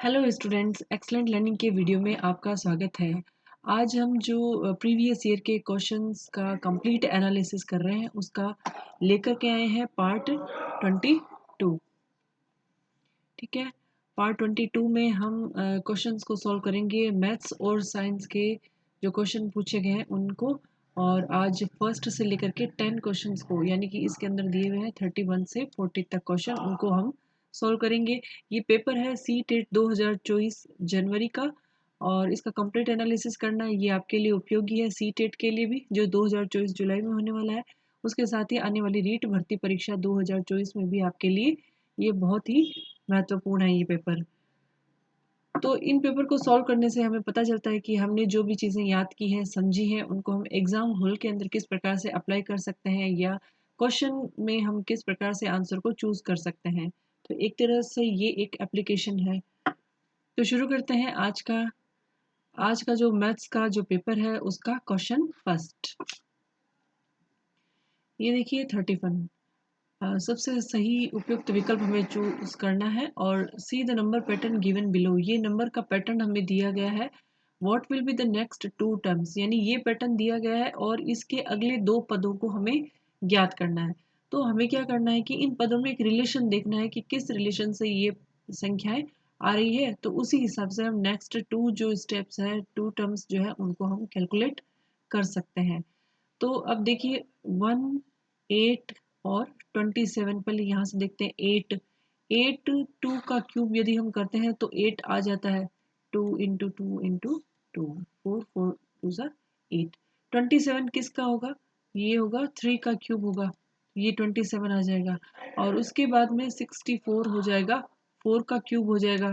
Hello students, excellent learning के video में आपका स्वागत है। आज हम जो प्रीवियस ईयर के क्वेश्चंस का कंप्लीट एनालिसिस कर रहे हैं उसका लेकर के आए हैं पार्ट 22। ठीक है, पार्ट 22 में हम क्वेश्चंस को सॉल्व करेंगे, मैथ्स और साइंस के जो क्वेश्चन पूछे गए हैं उनको। और आज फर्स्ट से लेकर के 10 क्वेश्चंस को, यानी कि इसके अंदर दिए हुए हैं 31 से 40 तक क्वेश्चन, उनको हम सॉल्व करेंगे। ये पेपर है सी टेट 2024 जनवरी का, और इसका कंप्लीट एनालिसिस करना ये आपके लिए उपयोगी है, सी टेट के लिए भी जो 2024 जुलाई में होने वाला है। उसके साथ ही आने वाली रीट भर्ती परीक्षा 2024 में भी आपके लिए ये बहुत ही महत्वपूर्ण है ये पेपर। तो इन पेपर को सॉल्व करने से हमें पता चलता है कि हमने जो भी चीज़ें याद की हैं, समझी हैं, उनको हम एग्ज़ाम हॉल के अंदर किस प्रकार से अप्लाई कर सकते हैं, या क्वेश्चन में हम किस प्रकार से आंसर को चूज़ कर सकते हैं। तो एक तरह से ये एक एप्लीकेशन है। तो शुरू करते हैं आज का जो मैथ्स का जो पेपर है उसका क्वेश्चन फर्स्ट। ये देखिए 31। सबसे सही उपयुक्त विकल्प हमें चूज करना है और see the number pattern given below. ये नंबर का पैटर्न हमें दिया गया है। What will be the next two terms, यानी ये पैटर्न दिया गया है और इसके अगले दो पदों को हमें ज्ञात करना है। तो हमें क्या करना है कि इन पदों में एक रिलेशन देखना है कि किस रिलेशन से ये संख्याएं आ रही है। तो उसी हिसाब से हम नेक्स्ट टू जो स्टेप्स है, टू टर्म्स जो है, उनको हम कैलकुलेट कर सकते हैं। तो अब देखिए 1, 8 और 27। पहले यहाँ से देखते हैं 8। 8 2 का क्यूब यदि हम करते हैं तो 8 आ जाता है। 2 इंटू 2 इंटू 2, 4 4 2 सा 8। 27 किसका होगा? ये होगा 3 का क्यूब होगा, ये 27 आ जाएगा। और उसके बाद में 64 हो जाएगा, 4 का क्यूब हो जाएगा,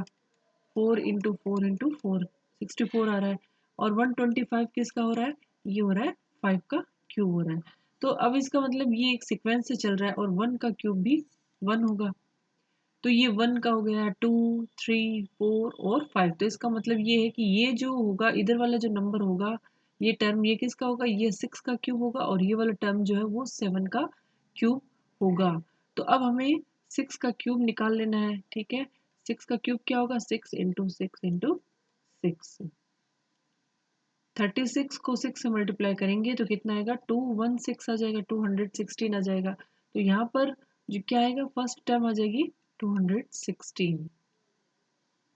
4 इंटू 4 इंटू 4, 64 आ रहा है। और 125 किसका हो रहा है? ये हो रहा है 5 का क्यूब हो रहा है। तो अब इसका मतलब ये एक सीक्वेंस से चल रहा है और 1 का क्यूब भी 1 होगा। तो ये 1 का हो गया 2, 3, 4 और 5। तो इसका मतलब ये है कि ये जो होगा, इधर वाला जो नंबर होगा, ये टर्म ये किसका होगा? ये 6 का क्यूब होगा, और ये वाला टर्म जो है वो 7 का क्यूब होगा। तो अब हमें 6 का क्यूब निकाल लेना है। ठीक है, 6 का क्यूब क्या होगा? 6 इंटू 6 इंटू 6। 36 को 6 से मल्टीप्लाई करेंगे तो कितना आएगा? 216 आ जाएगा, 216 आ जाएगा। तो यहाँ पर जो क्या आएगा? फर्स्ट टर्म आ जाएगी 216।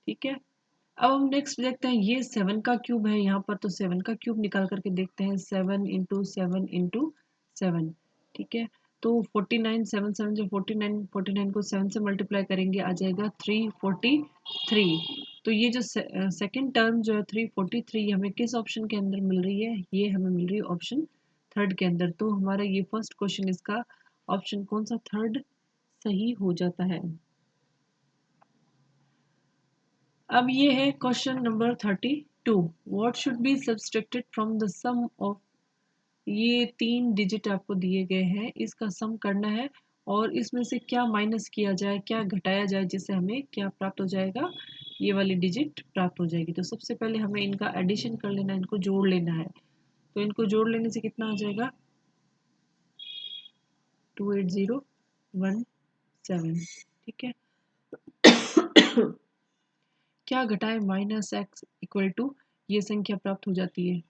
ठीक है, अब हम नेक्स्ट देखते हैं, ये 7 का क्यूब है यहाँ पर, तो 7 का क्यूब निकाल करके देखते हैं। 7 इंटू 7 इंटू 7। ठीक है, तो 49, 7 7 जो 49, 49 को 7 से मल्टीप्लाई करेंगे आ जाएगा 343। तो ये जो सेकंड टर्म जो है 343 हमें किस ऑप्शन के अंदर मिल रही है? ये हमें मिल रही है ऑप्शन थर्ड के अंदर। तो हमारा ये फर्स्ट क्वेश्चन, इसका ऑप्शन कौन सा? थर्ड सही हो जाता है। अब ये है question number 32। What should be subtracted from the sum of, ये 3 डिजिट आपको दिए गए हैं, इसका सम करना है और इसमें से क्या माइनस किया जाए, क्या घटाया जाए, जिससे हमें क्या प्राप्त हो जाएगा? ये वाली डिजिट प्राप्त हो जाएगी। तो सबसे पहले हमें इनका एडिशन कर लेना है, इनको जोड़ लेना है। तो इनको जोड़ लेने से कितना आ जाएगा? 28017। ठीक है, क्या घटाए? माइनस एक्स इक्वल टू ये संख्या प्राप्त हो जाती है।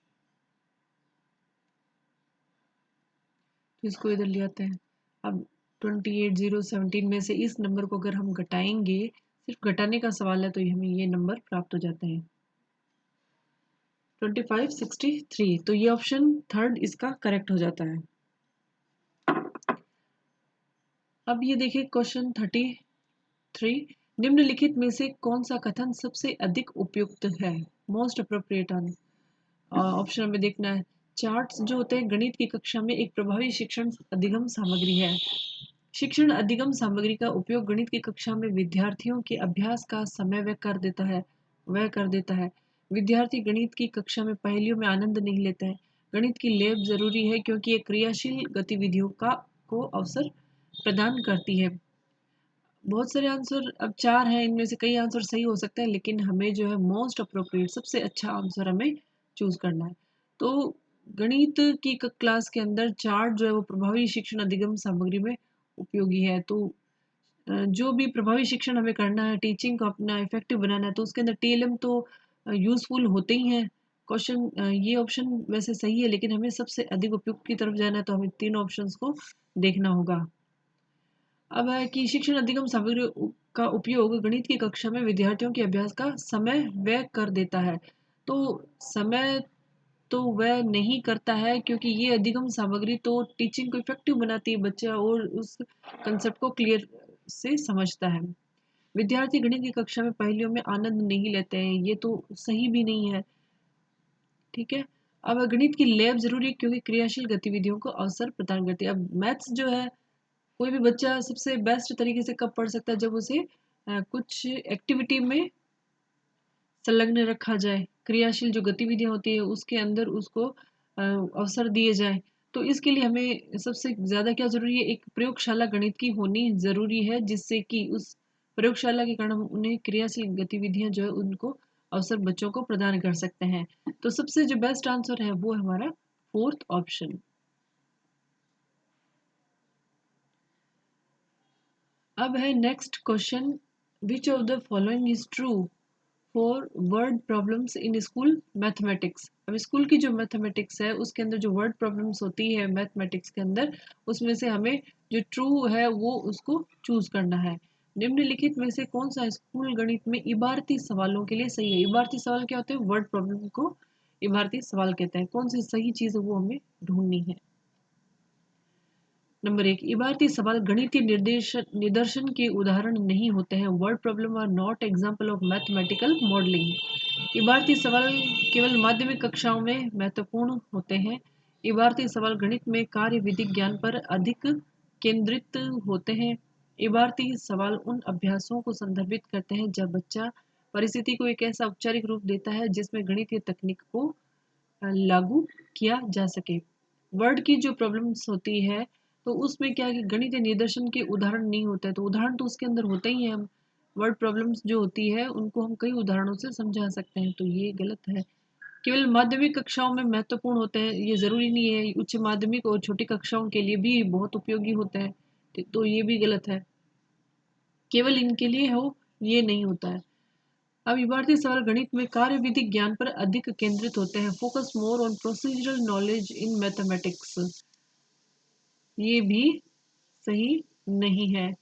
तो इसको इधर ले आते हैं। अब 28017 में से इस नंबर को अगर हम घटाएंगे, सिर्फ घटाने का सवाल है, तो हमें ये नंबर प्राप्त हो जाते हैं 2563। तो ये ऑप्शन थर्ड इसका करेक्ट हो जाता है। अब ये देखिए क्वेश्चन 33। निम्नलिखित में से कौन सा कथन सबसे अधिक उपयुक्त है? मोस्ट अप्रोप्रिएट ऑप्शन हमें देखना है। चार्ट्स जो होते हैं गणित की कक्षा में एक प्रभावी शिक्षण अधिगम सामग्री है। शिक्षण अधिगम सामग्री का उपयोग गणित की कक्षा में विद्यार्थियों के अभ्यास का समय वह कर देता है। विद्यार्थी गणित की कक्षा में पहेलियों में आनंद नहीं लेता है। गणित की लैब जरूरी है क्योंकि ये क्रियाशील गतिविधियों को अवसर प्रदान करती है। बहुत सारे आंसर अब 4 हैं, इनमें से कई आंसर सही हो सकते हैं, लेकिन हमें जो है मोस्ट अप्रोप्रिएट, सबसे अच्छा आंसर हमें चूज करना है। तो गणित की क्लास के अंदर चार्ट जो है वो प्रभावी शिक्षण अधिगम सामग्री में उपयोगी है। तो जो भी प्रभावी शिक्षण हमें करना है, टीचिंग को अपना इफेक्टिव बनाना है, तो उसके अंदर टीएलएम तो यूजफुल होते ही हैं। क्वेश्चन ये ऑप्शन वैसे सही है, लेकिन हमें सबसे अधिक उपयुक्त की तरफ जाना है, तो हमें तीन ऑप्शंस को देखना होगा। अब है कि शिक्षण अधिगम सामग्री का उपयोग गणित की कक्षा में विद्यार्थियों के अभ्यास का समय व्यय कर देता है। तो समय तो वह नहीं करता है, क्योंकि ये अधिगम सामग्री तो टीचिंग को इफेक्टिव बनाती है, बच्चा और उस कंसेप्ट को क्लियर से समझता है। विद्यार्थी गणित की कक्षा में पहेलियों में आनंद नहीं लेते हैं, ये तो सही भी नहीं है। ठीक है। अब गणित की लैब जरूरी है, क्योंकि क्रियाशील गतिविधियों को अवसर प्रदान करती है। अब मैथ्स जो है, कोई भी बच्चा सबसे बेस्ट तरीके से कब पढ़ सकता है, जब उसे कुछ एक्टिविटी में संलग्न रखा जाए, क्रियाशील जो गतिविधियां होती है उसके अंदर उसको अवसर दिए जाए। तो इसके लिए हमें सबसे ज़्यादा क्या ज़रूरी है, एक प्रयोगशाला गणित की होनी ज़रूरी है, जिससे कि उस प्रयोगशाला के कारण हम उन्हें क्रियाशील गतिविधियां जो है उनको अवसर बच्चों को प्रदान कर सकते हैं। तो सबसे जो बेस्ट आंसर है वो है हमारा फोर्थ ऑप्शन। अब है next question, which of the following is true for word problems in school mathematics. अब स्कूल की जो मैथमेटिक्स है उसके अंदर जो वर्ड प्रॉब्लम्स होती है मैथमेटिक्स के अंदर, उसमें से हमें जो ट्रू है वो उसको चूज करना है। निम्नलिखित में से कौन सा स्कूल गणित में इबारती सवालों के लिए सही है। इबारती सवाल क्या होते हैं, वर्ड प्रॉब्लम को इबारती सवाल कहते हैं। कौन सी सही चीज है वो हमें ढूंढनी है। नंबर एक, इबारती सवाल गणितीय निदर्शन के उदाहरण नहीं होते हैं। Word problem are not example of mathematical modelling. इबारती सवाल केवल माध्यमिक कक्षाओं में महत्वपूर्ण होते हैं। इबारती सवाल गणित में कार्य विधिक ज्ञान पर अधिक केंद्रित होते हैं। इबारती सवाल उन अभ्यासों को संदर्भित करते हैं जब बच्चा परिस्थिति को एक ऐसा औपचारिक रूप देता है जिसमें गणितीय तकनीक को लागू किया जा सके। वर्ड की जो प्रॉब्लम्स होती है, तो उसमें क्या है कि गणितीय निदर्शन के उदाहरण नहीं होता है, तो उदाहरण तो उसके अंदर होते ही हैं। हम वर्ड प्रॉब्लम्स जो होती है उनको हम कई उदाहरणों से समझा सकते हैं, तो ये गलत है। केवल माध्यमिक कक्षाओं में महत्वपूर्ण होते हैं, ये ज़रूरी नहीं है। उच्च माध्यमिक और छोटी कक्षाओं के लिए भी बहुत उपयोगी होते हैं, तो ये भी गलत है। केवल इनके लिए हो, ये नहीं होता है। अब इबारती सवाल गणित में कार्यविधिक ज्ञान पर अधिक केंद्रित होते हैं। Focus more on procedural knowledge in mathematics, ये भी सही नहीं है।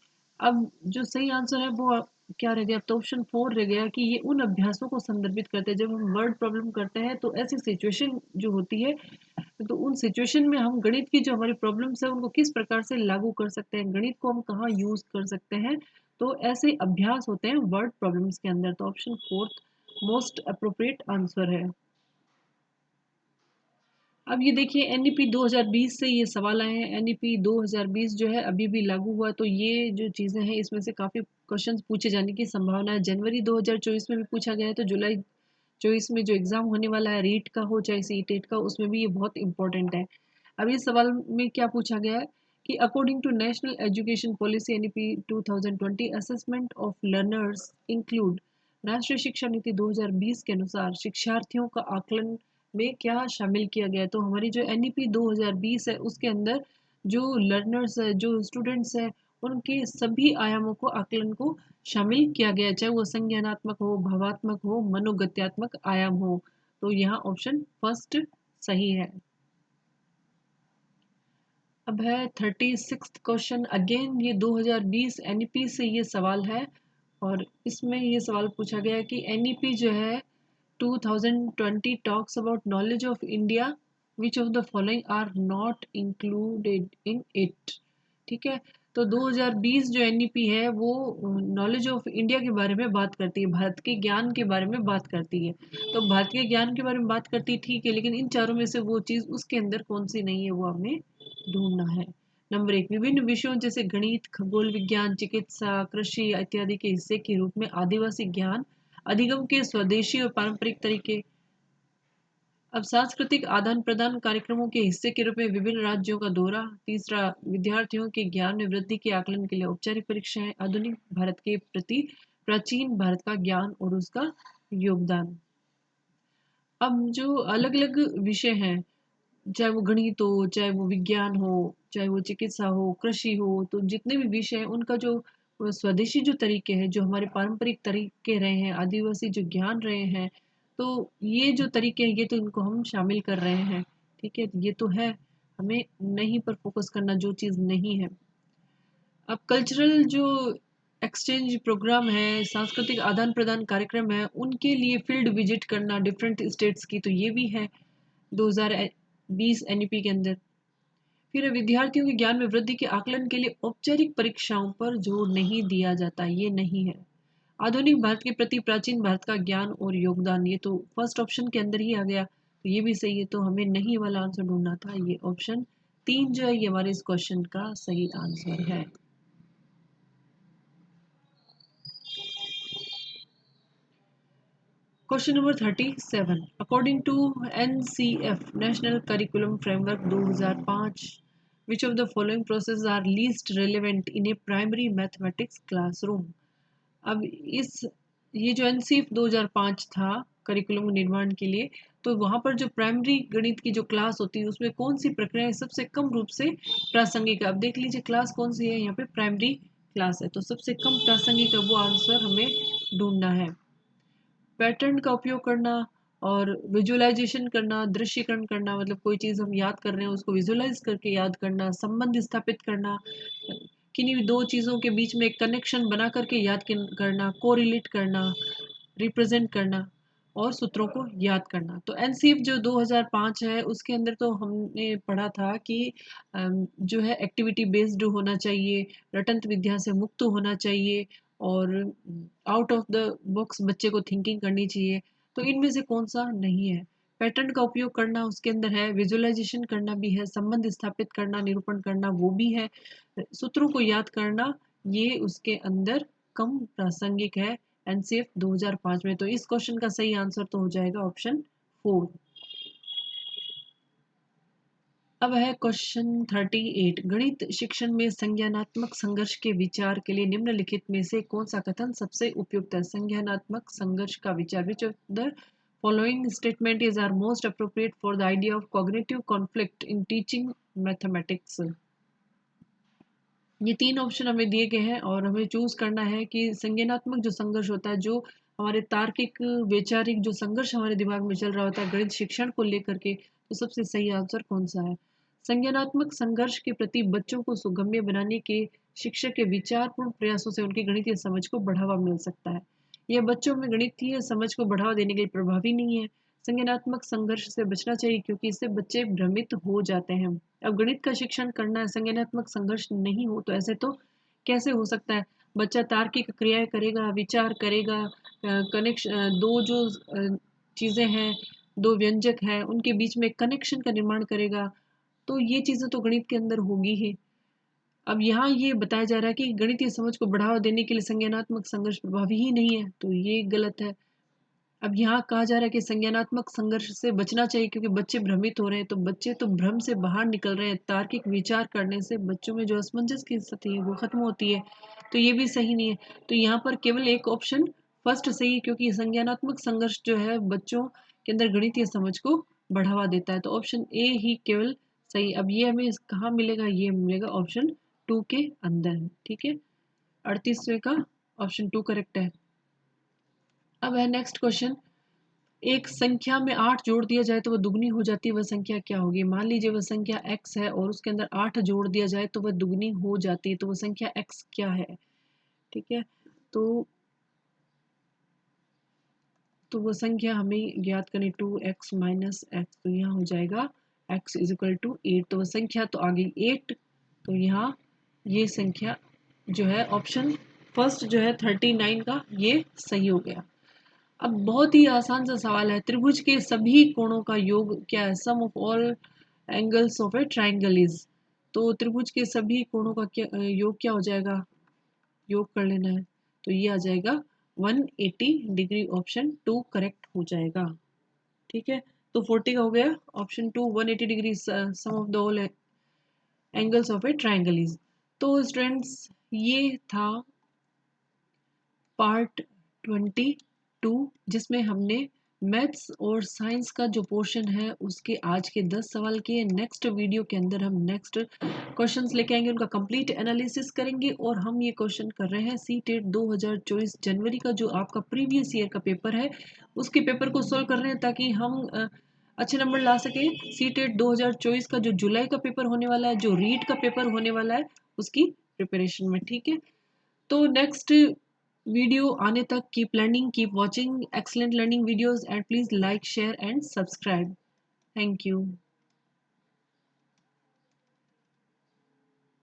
अब जो सही आंसर है वो क्या रह गया, अब तो ऑप्शन फोर रह गया कि ये उन अभ्यासों को संदर्भित करते हैं जब हम वर्ड प्रॉब्लम करते हैं, तो ऐसी सिचुएशन जो होती है, तो उन सिचुएशन में हम गणित की जो हमारी प्रॉब्लम्स है उनको किस प्रकार से लागू कर सकते हैं, गणित को हम कहाँ यूज कर सकते हैं, तो ऐसे अभ्यास होते हैं वर्ड प्रॉब्लम्स के अंदर। तो option fourth most appropriate answer है। अब ये देखिए एनईपी 2020 से ये सवाल आए हैं। एनईपी 2020 जो है अभी भी लागू हुआ, तो ये जो चीज़ें हैं इसमें से काफ़ी क्वेश्चंस पूछे जाने की संभावना है। जनवरी 2024 में भी पूछा गया है, तो जुलाई 24 में जो एग्ज़ाम होने वाला है रीट का हो चाहे सी टेट का, उसमें भी ये बहुत इंपॉर्टेंट है। अब इस सवाल में क्या पूछा गया है कि according to National Education Policy NEP 2020 assessment of learners include, राष्ट्रीय शिक्षा नीति 2020 के अनुसार शिक्षार्थियों का आकलन में क्या शामिल किया गया है। तो हमारी जो एनईपी 2020 है उसके अंदर जो लर्नर्स है, जो स्टूडेंट्स है, उनके सभी आयामों को आकलन को शामिल किया गया है, चाहे वो संज्ञानात्मक हो, भावात्मक हो, मनोगत्यात्मक आयाम हो। तो यहाँ ऑप्शन फर्स्ट सही है। अब है 36th क्वेश्चन, अगेन ये 2020 एनईपी से ये सवाल है, और इसमें ये सवाल पूछा गया है कि एनईपी जो है 2020 talks about knowledge of India, which of the following are not included in it। ठीक है। तो 2020 जो एनईपी है वो नॉलेज ऑफ इंडिया के बारे में बात करती है, भारत के ज्ञान के बारे में बात करती है। तो भारत के ज्ञान के बारे में बात करती है, ठीक है, लेकिन इन चारों में से वो चीज़ उसके अंदर कौन सी नहीं है वो हमें ढूंढना है। नंबर एक, विभिन्न विषयों जैसे गणित, खगोल विज्ञान, चिकित्सा, कृषि इत्यादि के हिस्से के रूप में आदिवासी ज्ञान अधिगम के स्वदेशी और पारंपरिक तरीके। अब सांस्कृतिक आदान प्रदान कार्यक्रमों के हिस्से के रूप में विभिन्न राज्यों का दौरा। तीसरा, विद्यार्थियों के ज्ञान में वृद्धि के आकलन के लिए औपचारिक परीक्षाएं। आधुनिक भारत के प्रति प्राचीन भारत का ज्ञान और उसका योगदान। अब जो अलग अलग विषय हैं, चाहे वो गणित हो, चाहे वो विज्ञान हो, चाहे वो चिकित्सा हो, कृषि हो, तो जितने भी विषय हैं उनका जो स्वदेशी जो तरीके हैं, जो हमारे पारंपरिक तरीके रहे हैं, आदिवासी जो ज्ञान रहे हैं, तो ये जो तरीके हैं, ये तो इनको हम शामिल कर रहे हैं। ठीक है, ये तो है, हमें नहीं पर फोकस करना जो चीज़ नहीं है। अब कल्चरल जो एक्सचेंज प्रोग्राम है, सांस्कृतिक आदान प्रदान कार्यक्रम है, उनके लिए फील्ड विजिट करना डिफरेंट स्टेट्स की, तो ये भी है 2020 एनईपी के अंदर। फिर विद्यार्थियों के ज्ञान में वृद्धि के आकलन के लिए औपचारिक परीक्षाओं पर जोर नहीं दिया जाता, ये नहीं है। आधुनिक भारत के प्रति प्राचीन भारत का ज्ञान और योगदान, ये तो फर्स्ट ऑप्शन के अंदर ही आ गया, तो ये भी सही है, तो हमें नहीं वाला आंसर ढूंढना था। ये ऑप्शन 3 जो है ये हमारे इस क्वेश्चन का सही आंसर है। Question number 37, according to NCF National Curriculum Framework 2005, which of the following process are least relevant in a primary mathematics classroom. अब इस ये जो एनसीएफ 2005 था करिकुलम निर्माण के लिए, तो वहाँ पर जो प्राइमरी गणित की जो क्लास होती है उसमें कौन सी प्रक्रियाएं सबसे कम रूप से प्रासंगिक है। अब देख लीजिए क्लास कौन सी है, यहाँ पे प्राइमरी क्लास है, तो सबसे कम प्रासंगिक है वो आंसर हमें ढूंढना है। पैटर्न का उपयोग करना और विजुअलाइजेशन करना, दृश्यकरण करना, मतलब कोई चीज़ हम याद कर रहे हैं उसको विजुअलाइज करके याद करना, संबंध स्थापित करना, किन्हीं दो चीज़ों के बीच में एक कनेक्शन बना करके याद करना, कोरिलेट करना, रिप्रेजेंट करना और सूत्रों को याद करना। तो एनसीएफ जो 2005 है उसके अंदर तो हमने पढ़ा था कि जो है एक्टिविटी बेस्ड होना चाहिए, रटंत विद्या से मुक्त होना चाहिए और आउट ऑफ द बॉक्स बच्चे को थिंकिंग करनी चाहिए। तो इनमें से कौन सा नहीं है। पैटर्न का उपयोग करना उसके अंदर है, विजुअलाइजेशन करना भी है, संबंध स्थापित करना, निरूपण करना वो भी है, सूत्रों को याद करना ये उसके अंदर कम प्रासंगिक है एनसीएफ 2005 में। तो इस क्वेश्चन का सही आंसर तो हो जाएगा ऑप्शन 4। अब है क्वेश्चन 38, गणित शिक्षण में संज्ञानात्मक संघर्ष के विचार के लिए निम्नलिखित में से कौन सा कथन सबसे उपयुक्त है। संज्ञानात्मक संघर्ष का विचार, which of the following statement is are most appropriate for the idea of cognitive conflict in teaching mathematics. ये 3 ऑप्शन हमें दिए गए हैं और हमें चूज करना है कि संज्ञानात्मक जो संघर्ष होता है, जो हमारे तार्किक वैचारिक जो संघर्ष हमारे दिमाग में चल रहा होता है गणित शिक्षण को लेकर के, तो सबसे सही आंसर कौन सा है। संज्ञानात्मक संघर्ष के प्रति बच्चों को सुगम्य बनाने के शिक्षक के विचारपूर्ण प्रयासों से उनकी गणितीय समझ को बढ़ावा मिल सकता है। यह बच्चों में गणितीय समझ को बढ़ावा देने के लिए प्रभावी नहीं है। संज्ञानात्मक संघर्ष से बचना चाहिए क्योंकि इससे बच्चे भ्रमित हो जाते हैं। अब गणित का शिक्षण करना है, संज्ञानात्मक संघर्ष नहीं हो तो ऐसे तो कैसे हो सकता है। बच्चा तार्किक क्रियाएं करेगा, विचार करेगा, कनेक्शन दो जो चीज़ें हैं, दो व्यंजक हैं उनके बीच में कनेक्शन का निर्माण करेगा, तो ये चीज़ें तो गणित के अंदर होगी ही। अब यहाँ ये बताया जा रहा है कि गणितीय समझ को बढ़ावा देने के लिए संज्ञानात्मक संघर्ष प्रभावी ही नहीं है, तो ये गलत है। अब यहाँ कहा जा रहा है कि संज्ञानात्मक संघर्ष से बचना चाहिए क्योंकि बच्चे भ्रमित हो रहे हैं, तो बच्चे तो भ्रम से बाहर निकल रहे हैं। तार्किक विचार करने से बच्चों में जो असमंजस की स्थिति है वो खत्म होती है, तो ये भी सही नहीं है। तो यहाँ पर केवल एक ऑप्शन फर्स्ट सही है क्योंकि संज्ञानात्मक संघर्ष जो है बच्चों के अंदर गणितीय समझ को बढ़ावा देता है, तो ऑप्शन ए ही केवल सही। अब ये हमें कहाँ मिलेगा, ये मिलेगा ऑप्शन 2 के अंदर। ठीक है, 38वें का ऑप्शन 2 करेक्ट है। अब है नेक्स्ट क्वेश्चन, एक संख्या में 8 जोड़ दिया जाए तो वह दुगनी हो जाती है, वह संख्या क्या होगी। मान लीजिए वह संख्या x है और उसके अंदर 8 जोड़ दिया जाए तो वह दुगनी हो जाती है, तो वह संख्या x क्या है। ठीक है, तो वह संख्या हमें ज्ञात करनी 2x माइनस एक्स, तो यहाँ हो जाएगा x इज इक्वल टू 8, तो वह संख्या तो आ गई 8। तो यहाँ ये संख्या जो है ऑप्शन फर्स्ट जो है 39 का ये सही हो गया। अब बहुत ही आसान सा सवाल है, त्रिभुज के सभी कोणों का योग क्या है। Sum of all angles of a triangle is, तो त्रिभुज के सभी कोणों का क्या योग क्या हो जाएगा, योग कर लेना है, तो ये आ जाएगा 180 डिग्री, ऑप्शन 2 करेक्ट हो जाएगा। ठीक है, तो 40 का हो गया option 2 180 degree sum of the all angles of a triangle is. तो स्टूडेंट्स ये था पार्ट 22 जिसमें हमने मैथ्स और साइंस का जो पोर्शन है उसके आज के 10 सवाल के नेक्स्ट वीडियो के अंदर हम नेक्स्ट क्वेश्चंस लेके आएंगे, उनका कंप्लीट एनालिसिस करेंगे। और हम ये क्वेश्चन कर रहे हैं सी टेट 2024 जनवरी का जो आपका प्रीवियस ईयर का पेपर है उसके पेपर को सोल्व कर रहे हैं ताकि हम अच्छे नंबर ला सके। सी टेट 2024 का जो जुलाई का पेपर होने वाला है, जो रीट का पेपर होने वाला है, उसकी प्रिपरेशन में। ठीक है, तो नेक्स्ट वीडियो आने तक keep learning, keep watching excellent learning videos and please like share and subscribe. Thank you.